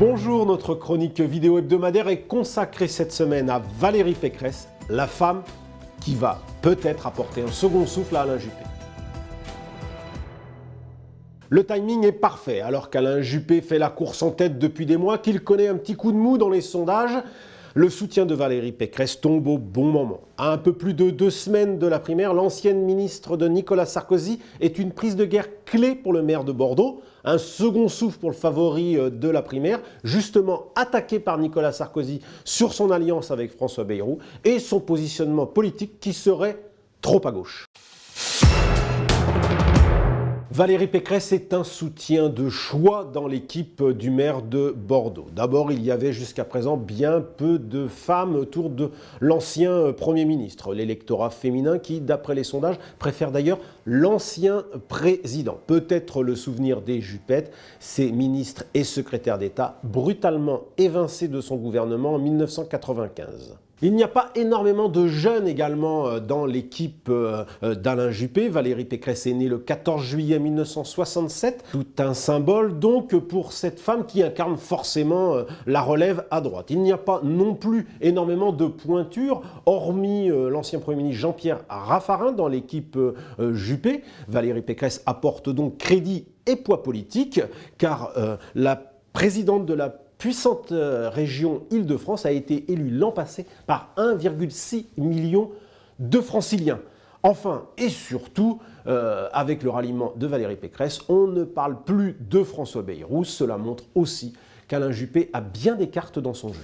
Bonjour, notre chronique vidéo hebdomadaire est consacrée cette semaine à Valérie Pécresse, la femme qui va peut-être apporter un second souffle à Alain Juppé. Le timing est parfait, alors qu'Alain Juppé fait la course en tête depuis des mois, qu'il connaît un petit coup de mou dans les sondages. Le soutien de Valérie Pécresse tombe au bon moment. À un peu plus de 2 semaines de la primaire, l'ancienne ministre de Nicolas Sarkozy est une prise de guerre clé pour le maire de Bordeaux. Un second souffle pour le favori de la primaire, justement attaqué par Nicolas Sarkozy sur son alliance avec François Bayrou et son positionnement politique qui serait trop à gauche. Valérie Pécresse est un soutien de choix dans l'équipe du maire de Bordeaux. D'abord, il y avait jusqu'à présent bien peu de femmes autour de l'ancien Premier ministre. L'électorat féminin qui, d'après les sondages, préfère d'ailleurs l'ancien président. Peut-être le souvenir des Juppettes, ces ministres et secrétaires d'État brutalement évincés de son gouvernement en 1995. Il n'y a pas énormément de jeunes également dans l'équipe d'Alain Juppé. Valérie Pécresse est née le 14 juillet 1967. Tout un symbole donc pour cette femme qui incarne forcément la relève à droite. Il n'y a pas non plus énormément de pointures, hormis l'ancien Premier ministre Jean-Pierre Raffarin dans l'équipe Juppé. Valérie Pécresse apporte donc crédit et poids politique car la présidente de la puissante région Île-de-France a été élue l'an passé par 1,6 million de franciliens. Enfin et surtout, avec le ralliement de Valérie Pécresse, on ne parle plus de François Bayrou. Cela montre aussi qu'Alain Juppé a bien des cartes dans son jeu.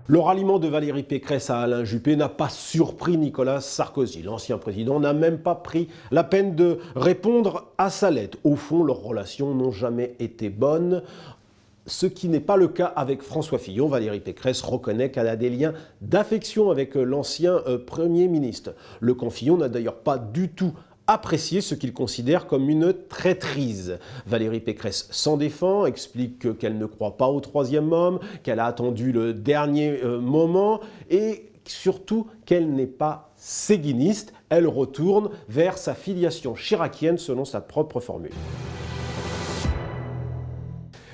Le ralliement de Valérie Pécresse à Alain Juppé n'a pas surpris Nicolas Sarkozy. L'ancien président n'a même pas pris la peine de répondre à sa lettre. Au fond, leurs relations n'ont jamais été bonnes. Ce qui n'est pas le cas avec François Fillon. Valérie Pécresse reconnaît qu'elle a des liens d'affection avec l'ancien Premier ministre. Le camp Fillon n'a d'ailleurs pas du tout apprécier ce qu'il considère comme une traîtrise. Valérie Pécresse s'en défend, explique qu'elle ne croit pas au troisième homme, qu'elle a attendu le dernier moment et surtout qu'elle n'est pas séguiniste. Elle retourne vers sa filiation chiracienne selon sa propre formule.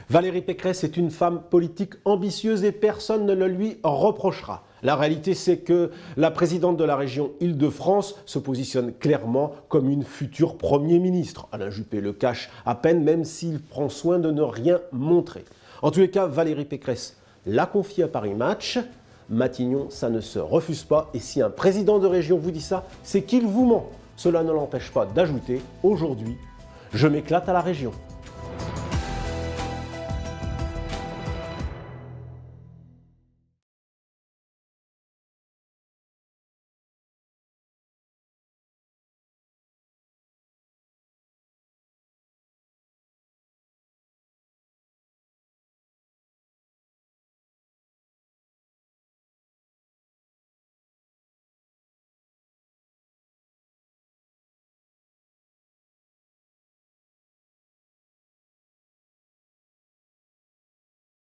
Valérie Pécresse est une femme politique ambitieuse et personne ne le lui reprochera. La réalité, c'est que la présidente de la région Île-de-France se positionne clairement comme une future Premier ministre. Alain Juppé le cache à peine, même s'il prend soin de ne rien montrer. En tous les cas, Valérie Pécresse l'a confié à Paris Match. Matignon, ça ne se refuse pas. Et si un président de région vous dit ça, c'est qu'il vous ment. Cela ne l'empêche pas d'ajouter « Aujourd'hui, je m'éclate à la région ».